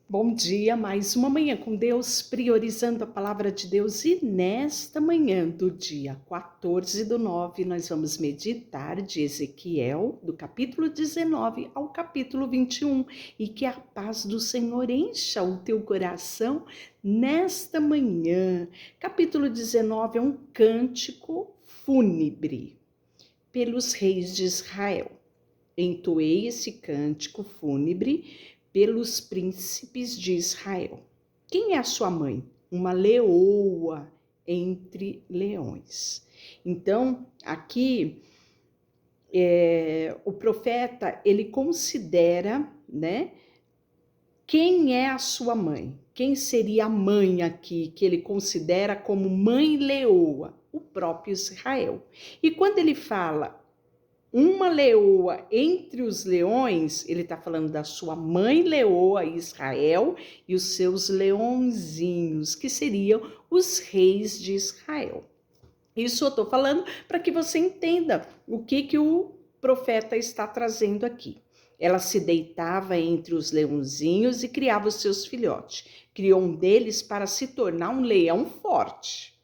Bom dia, mais uma manhã com Deus, priorizando a palavra de Deus. E nesta manhã do dia 14/9, nós vamos meditar de Ezequiel, do capítulo 19 ao capítulo 21. E que a paz do Senhor encha o teu coração nesta manhã. Capítulo 19 é um cântico fúnebre pelos reis de Israel. Entoei esse cântico fúnebre pelos príncipes de Israel. Quem é a sua mãe? Uma leoa entre leões. Então, aqui, o profeta, ele considera, né, quem é a sua mãe? Quem seria a mãe aqui, que ele considera como mãe leoa? O próprio Israel. E quando ele fala uma leoa entre os leões, ele está falando da sua mãe leoa, Israel, e os seus leõezinhos, que seriam os reis de Israel. Isso eu estou falando para que você entenda o que o profeta está trazendo aqui. Ela se deitava entre os leãozinhos e criava os seus filhotes. Criou um deles para se tornar um leão forte.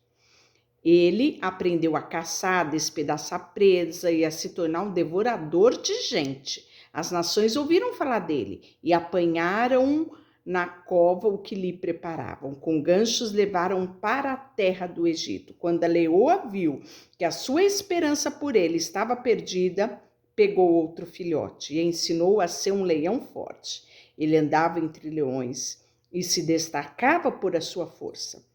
Ele aprendeu a caçar, a despedaçar presa e a se tornar um devorador de gente. As nações ouviram falar dele e apanharam na cova o que lhe preparavam. Com ganchos levaram para a terra do Egito. Quando a leoa viu que a sua esperança por ele estava perdida, pegou outro filhote e ensinou a ser um leão forte. Ele andava entre leões e se destacava por a sua força.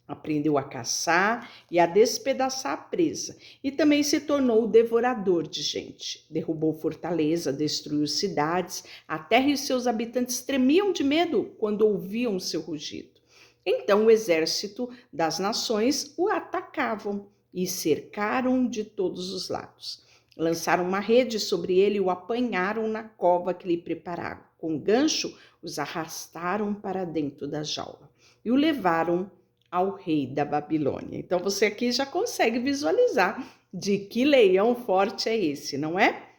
Aprendeu a caçar e a despedaçar a presa, e também se tornou o devorador de gente. Derrubou fortaleza, destruiu cidades, a terra e seus habitantes tremiam de medo quando ouviam seu rugido. Então o exército das nações o atacavam e cercaram de todos os lados. Lançaram uma rede sobre ele e o apanharam na cova que lhe prepararam. Com gancho, os arrastaram para dentro da jaula e o levaram ao rei da Babilônia. Então você aqui já consegue visualizar de que leão forte é esse, não é?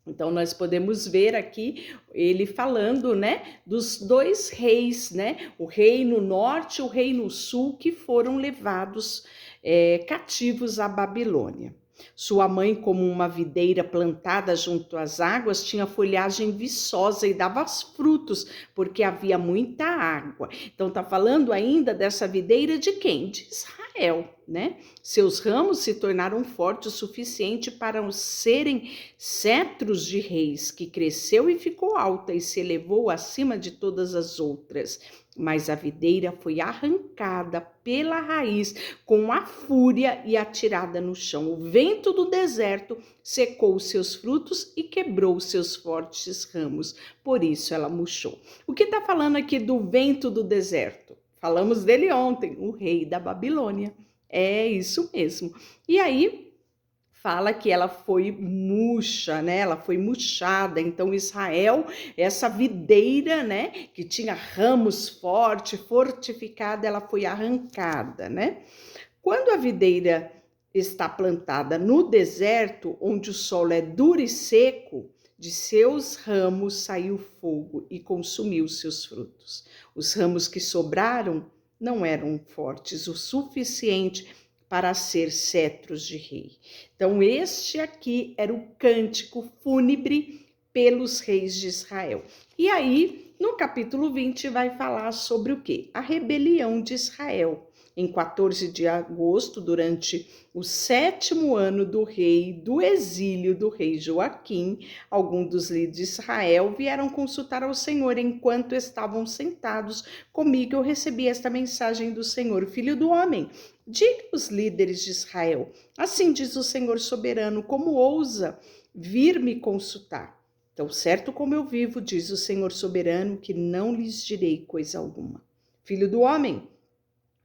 Então nós podemos ver aqui ele falando, né, dos dois reis, né, o rei no norte e o rei no sul, que foram levados cativos à Babilônia. Sua mãe, como uma videira plantada junto às águas, tinha folhagem viçosa e dava frutos, porque havia muita água. Então está falando ainda dessa videira de quem? De Israel, né? Seus ramos se tornaram fortes o suficiente para serem cetros de reis, que cresceu e ficou alta e se elevou acima de todas as outras. Mas a videira foi arrancada pela raiz com a fúria e atirada no chão. O vento do deserto secou os seus frutos e quebrou os seus fortes ramos. Por isso ela murchou. O que está falando aqui do vento do deserto? Falamos dele ontem, o rei da Babilônia. É isso mesmo. E aí fala que ela foi murcha, né? Ela foi murchada. Então Israel, essa videira, né, que tinha ramos fortes, fortificada, ela foi arrancada, né? Quando a videira está plantada no deserto, onde o solo é duro e seco, de seus ramos saiu fogo e consumiu seus frutos. Os ramos que sobraram não eram fortes o suficiente para ser cetros de rei. Então, este aqui era o cântico fúnebre pelos reis de Israel. E aí, no capítulo 20, vai falar sobre o quê? A rebelião de Israel. Em 14 de agosto, durante o 7º ano do exílio do rei Joaquim, alguns dos líderes de Israel vieram consultar ao Senhor. Enquanto estavam sentados comigo, eu recebi esta mensagem do Senhor: Filho do homem, diga aos líderes de Israel: assim diz o Senhor soberano, como ousa vir me consultar? Tão certo como eu vivo, diz o Senhor soberano, que não lhes direi coisa alguma. Filho do homem,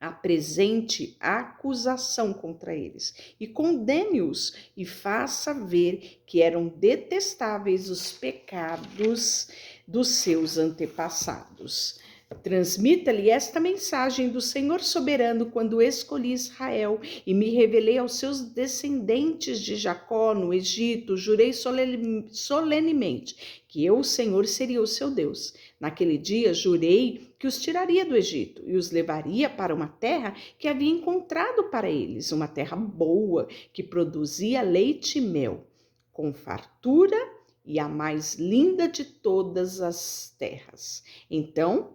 apresente acusação contra eles e condene-os e faça ver que eram detestáveis os pecados dos seus antepassados. Transmita-lhe esta mensagem do Senhor soberano quando escolhi Israel e me revelei aos seus descendentes de Jacó no Egito. Jurei solenemente que eu, o Senhor, seria o seu Deus. Naquele dia jurei que os tiraria do Egito e os levaria para uma terra que havia encontrado para eles, uma terra boa, que produzia leite e mel, com fartura e a mais linda de todas as terras. Então,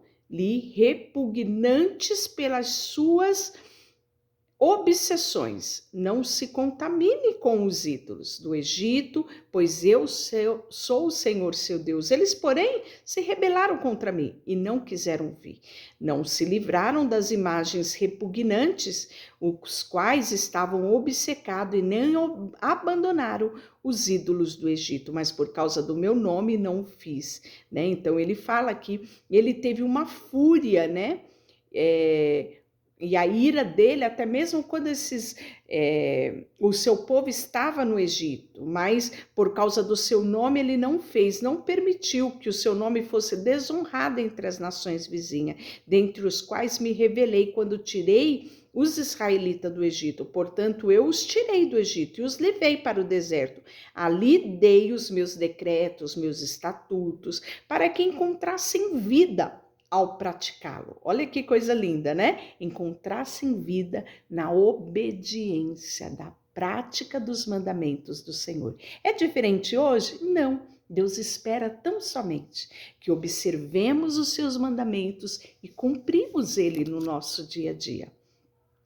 repugnantes pelas suas obsessões, não se contamine com os ídolos do Egito, pois eu sou o Senhor seu Deus. Eles, porém, se rebelaram contra mim e não quiseram vir. Não se livraram das imagens repugnantes, os quais estavam obcecados, e nem abandonaram os ídolos do Egito, mas por causa do meu nome não o fiz, né? Então ele fala que ele teve uma fúria, né? E a ira dele, até mesmo quando o seu povo estava no Egito, mas por causa do seu nome ele não fez, não permitiu que o seu nome fosse desonrado entre as nações vizinhas, dentre os quais me revelei quando tirei os israelitas do Egito. Portanto, eu os tirei do Egito e os levei para o deserto. Ali dei os meus decretos, meus estatutos, para que encontrassem vida ao praticá-lo. Olha que coisa linda, né? Encontrassem vida na obediência, da prática dos mandamentos do Senhor. É diferente hoje? Não. Deus espera tão somente que observemos os seus mandamentos e cumprimos ele no nosso dia a dia.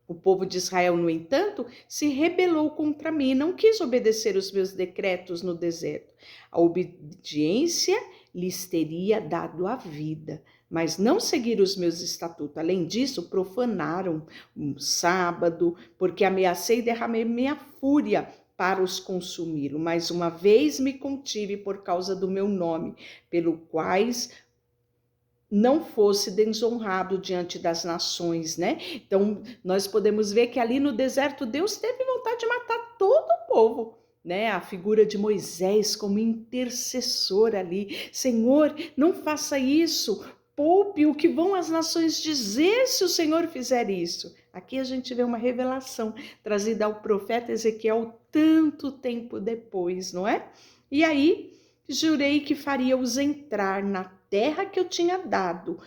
O povo de Israel, no entanto, se rebelou contra mim e não quis obedecer os meus decretos no deserto. A obediência lhes teria dado a vida, mas não seguiram os meus estatutos. Além disso, profanaram um sábado, porque ameacei e derramei minha fúria para os consumi-lo. Mais uma vez me contive por causa do meu nome, pelo quais não fosse desonrado diante das nações, né? Então, nós podemos ver que ali no deserto, Deus teve vontade de matar todo o povo, né? A figura de Moisés como intercessor ali. Senhor, não faça isso, poupe o que vão as nações dizer se o Senhor fizer isso. Aqui a gente vê uma revelação trazida ao profeta Ezequiel tanto tempo depois, não é? E aí, jurei que faria-os entrar na terra que eu tinha dado,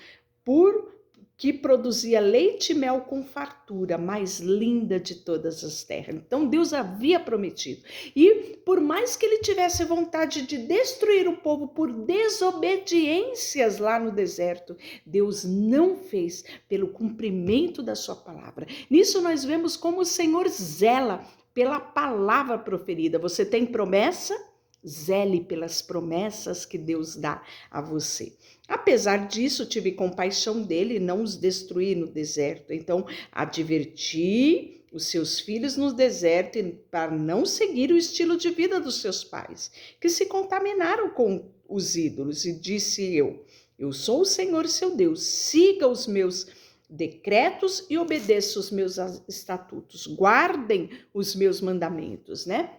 que produzia leite e mel com fartura, mais linda de todas as terras. Então Deus havia prometido. E por mais que ele tivesse vontade de destruir o povo por desobediências lá no deserto, Deus não fez pelo cumprimento da sua palavra. Nisso nós vemos como o Senhor zela pela palavra proferida. Você tem promessa? Zele pelas promessas que Deus dá a você. Apesar disso, tive compaixão dele e não os destruí no deserto. Então, adverti os seus filhos no deserto para não seguir o estilo de vida dos seus pais, que se contaminaram com os ídolos. E disse eu sou o Senhor seu Deus, siga os meus decretos e obedeça os meus estatutos, guardem os meus mandamentos, né?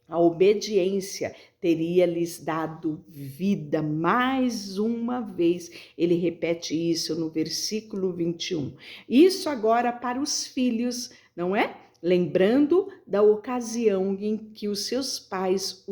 A obediência teria lhes dado vida. Mais uma vez, ele repete isso no versículo 21. Isso agora para os filhos, não é? Lembrando da ocasião em que os seus pais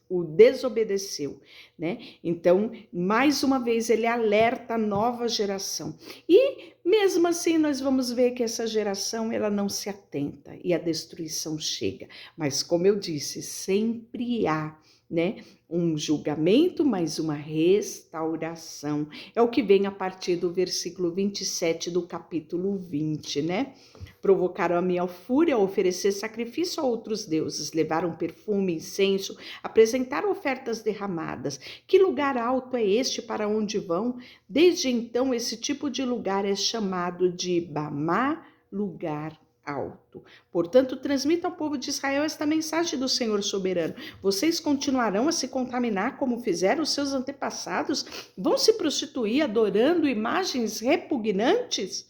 o desobedeceu, né? Então, mais uma vez, ele alerta a nova geração. E, mesmo assim, nós vamos ver que essa geração, ela não se atenta e a destruição chega. Mas, como eu disse, sempre há, né, um julgamento, mas uma restauração. É o que vem a partir do versículo 27 do capítulo 20, né? Provocaram a minha fúria a oferecer sacrifício a outros deuses, levaram perfume, incenso, apresentaram ofertas derramadas. Que lugar alto é este para onde vão? Desde então, esse tipo de lugar é chamado de Bamá, lugar alto. Portanto, transmita ao povo de Israel esta mensagem do Senhor soberano. Vocês continuarão a se contaminar como fizeram os seus antepassados? Vão se prostituir adorando imagens repugnantes?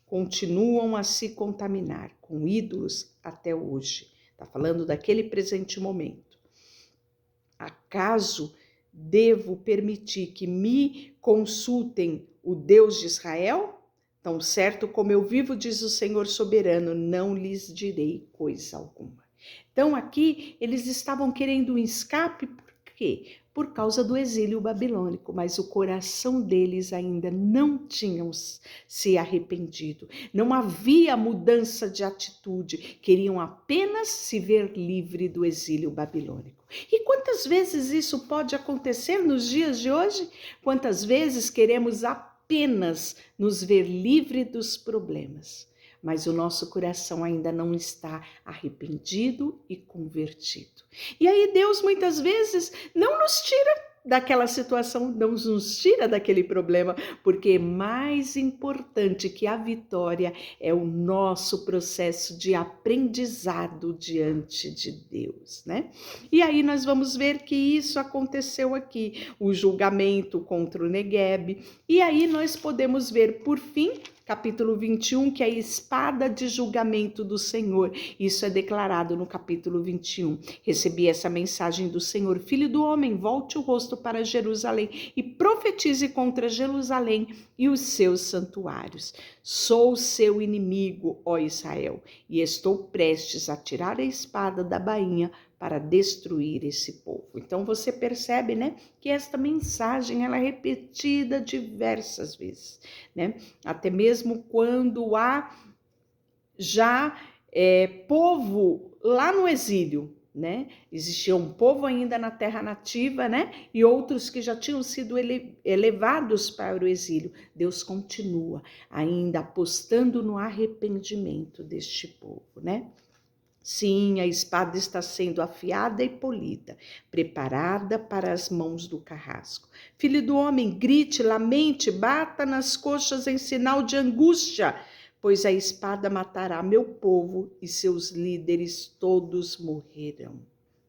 Continuam a se contaminar com ídolos até hoje. Está falando daquele presente momento. Acaso devo permitir que me consultem o Deus de Israel? Tão certo como eu vivo, diz o Senhor soberano, não lhes direi coisa alguma. Então aqui eles estavam querendo um escape, por quê? Por causa do exílio babilônico, mas o coração deles ainda não tinham se arrependido. Não havia mudança de atitude, queriam apenas se ver livre do exílio babilônico. E quantas vezes isso pode acontecer nos dias de hoje? Quantas vezes queremos apenas nos ver livre dos problemas, mas o nosso coração ainda não está arrependido e convertido. E aí Deus muitas vezes não nos tira daquela situação, não nos tira daquele problema, porque mais importante que a vitória é o nosso processo de aprendizado diante de Deus, né? E aí nós vamos ver que isso aconteceu aqui, o julgamento contra o Neguebe, e aí nós podemos ver, por fim, capítulo 21, que é a espada de julgamento do Senhor. Isso é declarado no capítulo 21. Recebi essa mensagem do Senhor: filho do homem, volte o rosto para Jerusalém e profetize contra Jerusalém e os seus santuários. Sou seu inimigo, ó Israel, e estou prestes a tirar a espada da bainha para destruir esse povo. Então você percebe, né, que esta mensagem ela é repetida diversas vezes, né? Até mesmo quando há já povo lá no exílio, né? Existia um povo ainda na terra nativa, né? E outros que já tinham sido elevados para o exílio. Deus continua ainda apostando no arrependimento deste povo, né? Sim, a espada está sendo afiada e polida, preparada para as mãos do carrasco. Filho do homem, grite, lamente, bata nas coxas em sinal de angústia, pois a espada matará meu povo e seus líderes todos morrerão.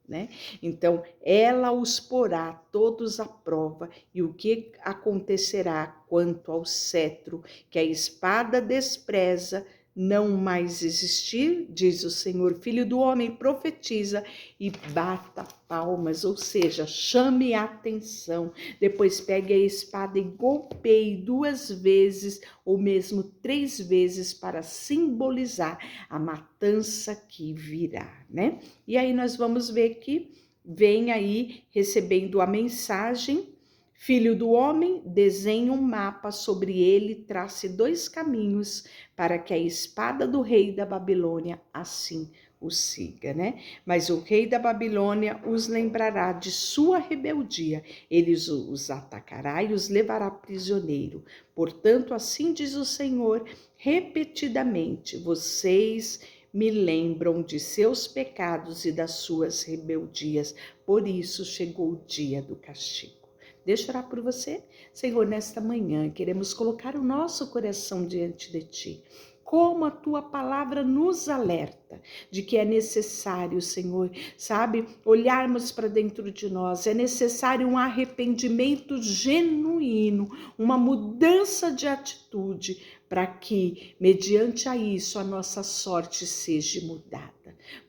Né? Então, ela os porá todos à prova, e o que acontecerá quanto ao cetro que a espada despreza, não mais existir, diz o Senhor. Filho do homem, profetiza e bata palmas, ou seja, chame a atenção. Depois pegue a espada e golpeie 2 vezes ou mesmo 3 vezes para simbolizar a matança que virá, né? E aí nós vamos ver que vem aí recebendo a mensagem: filho do homem, desenhe um mapa, sobre ele trace 2 caminhos para que a espada do rei da Babilônia assim o siga, né? Mas o rei da Babilônia os lembrará de sua rebeldia, ele os atacará e os levará prisioneiro. Portanto, assim diz o Senhor, repetidamente, vocês me lembram de seus pecados e das suas rebeldias, por isso chegou o dia do castigo. Deixa eu orar por você. Senhor, nesta manhã queremos colocar o nosso coração diante de Ti. Como a Tua palavra nos alerta de que é necessário, Senhor, sabe, olharmos para dentro de nós. É necessário um arrependimento genuíno, uma mudança de atitude, para que, mediante a isso, a nossa sorte seja mudada.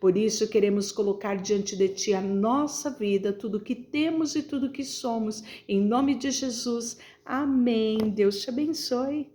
Por isso, queremos colocar diante de Ti a nossa vida, tudo que temos e tudo que somos. Em nome de Jesus, amém. Deus te abençoe.